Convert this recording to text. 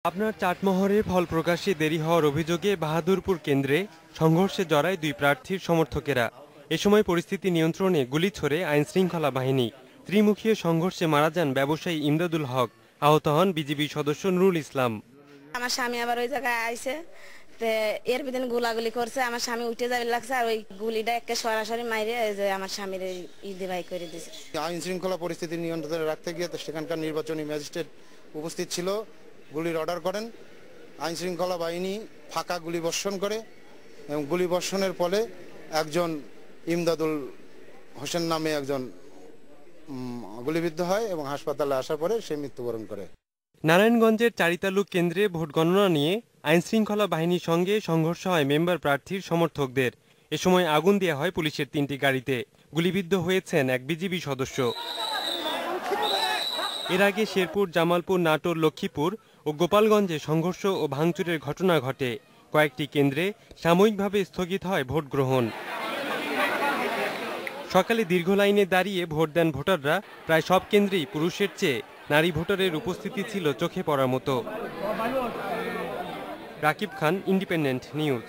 আপনার চাটমোহরে ফল প্রকাশে দেরি হওয়ার অভিযোগে বাহাদুরপুর কেন্দ্রে সংঘর্ষে জড়ায় দুই প্রার্থীর সমর্থকেরা। এ সময় পরিস্থিতি নিয়ন্ত্রণে গুলি ছোড়ে আইনশৃঙ্খলা বাহিনী। ত্রিমুখীয় সংঘর্ষে মারা যান ব্যবসায়ী ইমদাদুল হক, আহত হন বিজিবি সদস্য নুরুল ইসলাম। আমার স্বামী আবার ওই জায়গায় আইছে, এর ভিতরে গোলাগুলি করছে, আমার স্বামী উঠে যাবে লাগছে, আর ওই গুলিটা একে সরাসরি মাইরে আমার স্বামীর ইদিবাই করে দিয়েছে। আইন শৃঙ্খলা পরিস্থিতি নিয়ন্ত্রণে রাখতে গিয়ে সেখানকার নির্বাচনী ম্যাজিস্ট্রেট উপস্থিত ছিল, গুলির অর্ডার করেন। আইন শৃঙ্খলা বাহিনী ফাঁকা গুলি বর্ষণ করে এবং গুলি বর্ষণের ফলে একজন ইমদাদুল হোসেন নামে একজন গুলিবিদ্ধ হয় এবং হাসপাতালে আসার পরে সে মৃত্যুবরণ করে। নারায়ণগঞ্জের চারিতালুক কেন্দ্রে ভোট গণনা নিয়ে আইনশৃঙ্খলা বাহিনীর সঙ্গে সংঘর্ষ হয় মেম্বার প্রার্থীর সমর্থকদের। এ সময় আগুন দেওয়া হয় পুলিশের 3টি গাড়িতে। গুলিবিদ্ধ হয়েছেন এক বিজিবি সদস্য। এর আগে শেরপুর, জামালপুর, নাটোর, লক্ষ্মীপুর ও গোপালগঞ্জে সংঘর্ষ ও ভাঙচুরের ঘটনা ঘটে। কয়েকটি কেন্দ্রে সাময়িকভাবে স্থগিত হয় ভোট গ্রহণ। সকালে দীর্ঘ লাইনে দাঁড়িয়ে ভোট দেন ভোটাররা। প্রায় সব কেন্দ্রেই পুরুষের চেয়ে নারী ভোটারের উপস্থিতি ছিল চোখে পড়ার মতো। রাকিব খান, ইন্ডিপেন্ডেন্ট নিউজ।